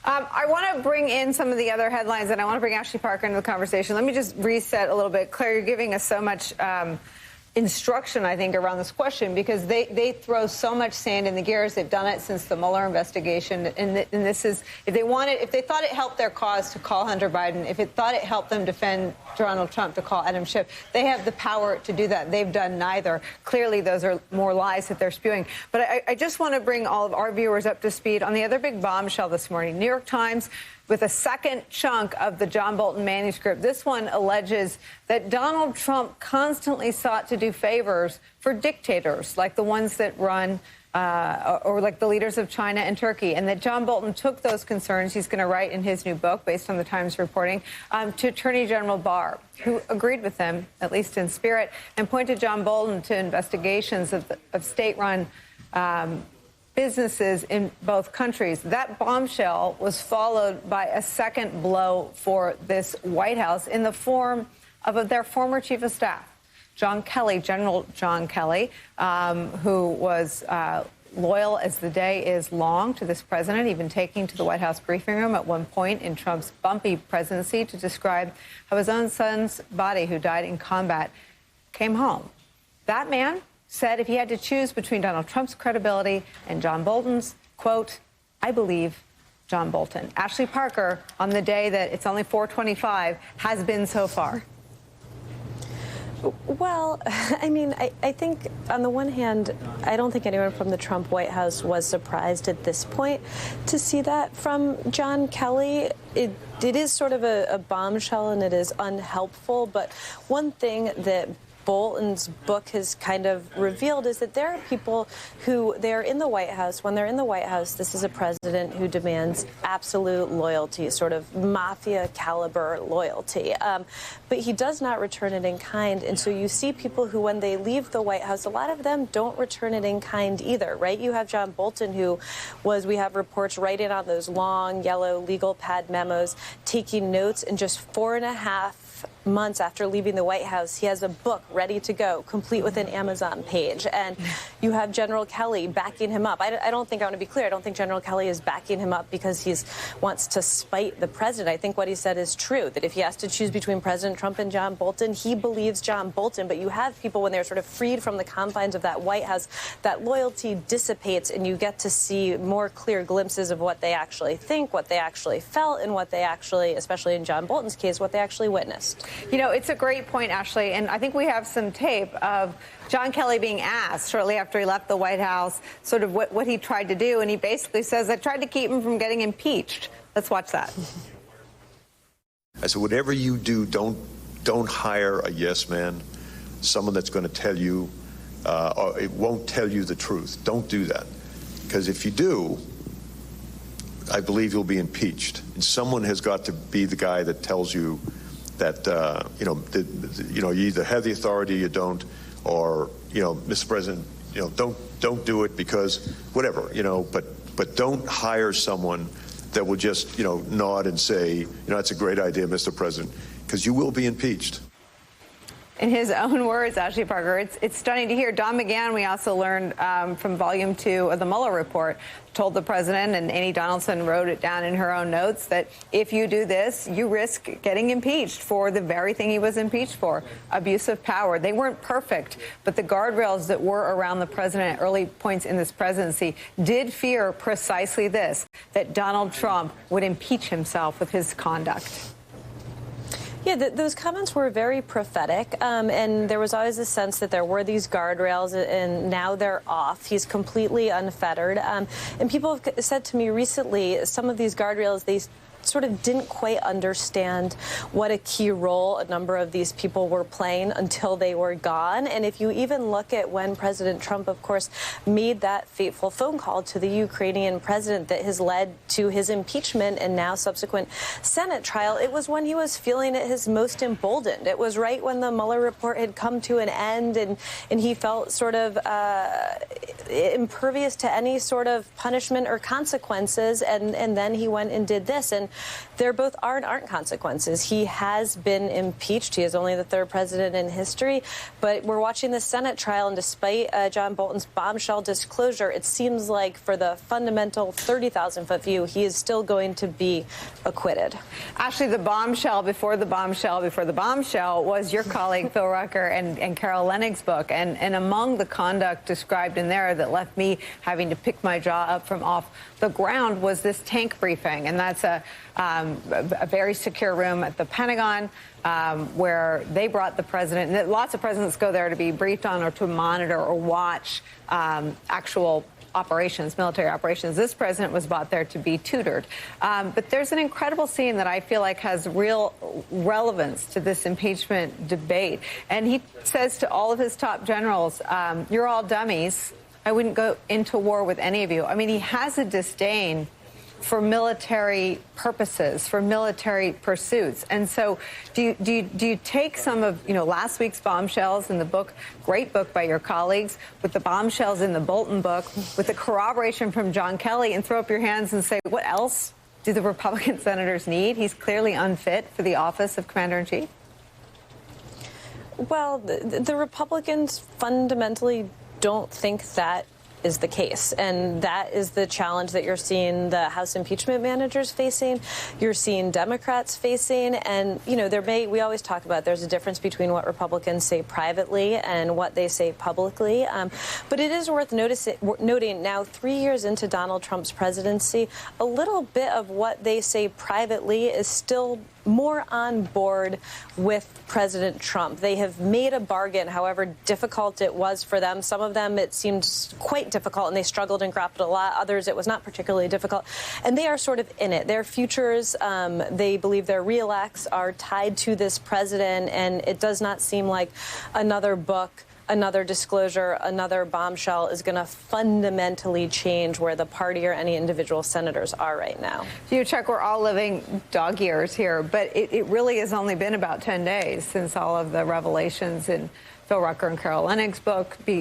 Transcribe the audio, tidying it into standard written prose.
I want to bring in some of the other headlines, and I want to bring Ashley Parker into the conversation. Let me just reset a little bit. Claire, you're giving us so much instruction, I think, around this question, because they throw so much sand in the gears. They've done it since the Mueller investigation. And this is, if they thought it helped their cause to call Hunter Biden, if it thought it helped them defend Donald Trump to call Adam Schiff, they have the power to do that. They've done neither. Clearly, those are more lies that they're spewing. But I just want to bring all of our viewers up to speed on the other big bombshell this morning. New York Times with a second chunk of the John Bolton manuscript. This one alleges that Donald Trump constantly sought to do favors for dictators like the ones that run or like the leaders of China and Turkey, and that John Bolton took those concerns, he's going to write in his new book based on the Times reporting, to Attorney General Barr, who agreed with him, at least in spirit, and pointed John Bolton to investigations of state-run businesses in both countries. That bombshell was followed by a second blow for this White House in the form of their former chief of staff, John Kelly, General John Kelly, who was loyal as the day is long to this president, even taking to the White House briefing room at one point in Trump's bumpy presidency to describe how his own son's body, who died in combat, came home. That man said if he had to choose between Donald Trump's credibility and John Bolton's, quote, I believe John Bolton. Ashley Parker, on the day that it's only 4:25, has been so far. Well, I mean, I think on the one hand, I don't think anyone from the Trump White House was surprised at this point to see that from John Kelly. It is sort of a bombshell and it is unhelpful. But one thing that Bolton's book has kind of revealed is that there are people who they're in the White House. When they're in the White House, this is a president who demands absolute loyalty, sort of mafia caliber loyalty. But he does not return it in kind. And so you see people who, when they leave the White House, a lot of them don't return it in kind either, right? You have John Bolton, who we have reports writing on those long yellow legal pad memos, taking notes, and just 4.5 months after leaving the White House, he has a book ready to go, complete with an Amazon page. And you have General Kelly backing him up. I don't think, I want to be clear, I don't think General Kelly is backing him up because he wants to spite the president. I think what he said is true, that if he has to choose between President Trump and John Bolton, he believes John Bolton. But you have people, when they're sort of freed from the confines of that White House, that loyalty dissipates and you get to see more clear glimpses of what they actually think, what they actually felt, and what they actually, especially in John Bolton's case, what they actually witnessed. You know, it's a great point, Ashley, and I think we have some tape of John Kelly being asked shortly after he left the White House sort of what he tried to do, and he basically says, I tried to keep him from getting impeached. Let's watch that. I said, whatever you do, don't hire a yes man, someone that's going to tell you, or it won't tell you the truth. Don't do that. Because if you do, I believe you'll be impeached. And someone has got to be the guy that tells you that, you either have the authority or you don't, or, Mr. President, don't do it because whatever, but don't hire someone that will just, nod and say, that's a great idea, Mr. President, because you will be impeached. In his own words, Ashley Parker, it's stunning to hear. Don McGahn, we also learned from Volume 2 of the Mueller report, told the president, and Amy Donaldson wrote it down in her own notes, that if you do this, you risk getting impeached for the very thing he was impeached for, abuse of power. They weren't perfect, but the guardrails that were around the president at early points in this presidency did fear precisely this, that Donald Trump would impeach himself with his conduct. Yeah, those comments were very prophetic, and there was always a sense that there were these guardrails, and now they're off. He's completely unfettered. And people have said to me recently, some of these guardrails, they sort of didn't quite understand what a key role a number of these people were playing until they were gone. And if you even look at when President Trump, of course, made that fateful phone call to the Ukrainian president that has led to his impeachment and now subsequent Senate trial, it was when he was feeling at his most emboldened. It was right when the Mueller report had come to an end and he felt sort of impervious to any sort of punishment or consequences, and then he went and did this. And And there both are and aren't consequences. He has been impeached. He is only the third president in history. But we're watching the Senate trial, and despite John Bolton's bombshell disclosure, it seems like for the fundamental 30,000-foot view, he is still going to be acquitted. Actually, the bombshell before the bombshell before the bombshell was your colleague Phil Rucker and Carol Lenig's book. And among the conduct described in there that left me having to pick my jaw up from off the ground was this tank briefing. And that's a very secure room at the Pentagon where they brought the president. And lots of presidents go there to be briefed on or to monitor or watch actual operations, military operations. This president was brought there to be tutored. But there's an incredible scene that I feel like has real relevance to this impeachment debate. And he says to all of his top generals, you're all dummies. I wouldn't go into war with any of you. I mean, he has a disdain for military purposes, for military pursuits. And so do you take some of, last week's bombshells in the book, great book by your colleagues, with the bombshells in the Bolton book, with the corroboration from John Kelly, and throw up your hands and say, what else do the Republican senators need? He's clearly unfit for the office of Commander-in-Chief. Well, the Republicans fundamentally don't think that is the case. And that is the challenge that you're seeing the House impeachment managers facing. You're seeing Democrats facing. And, we always talk about there's a difference between what Republicans say privately and what they say publicly. But it is worth noting now, 3 years into Donald Trump's presidency, a little bit of what they say privately is still more on board with President Trump. They have made a bargain, however difficult it was for them. Some of them, it seemed quite difficult, and they struggled and grappled a lot. Others, it was not particularly difficult. And they are sort of in it. Their futures, they believe their re-elects are tied to this president, and it does not seem like another book, another disclosure, another bombshell is going to fundamentally change where the party or any individual senators are right now. Chuck, we're all living dog years here, but it really has only been about 10 days since all of the revelations in Phil Rucker and Carol Lenig's book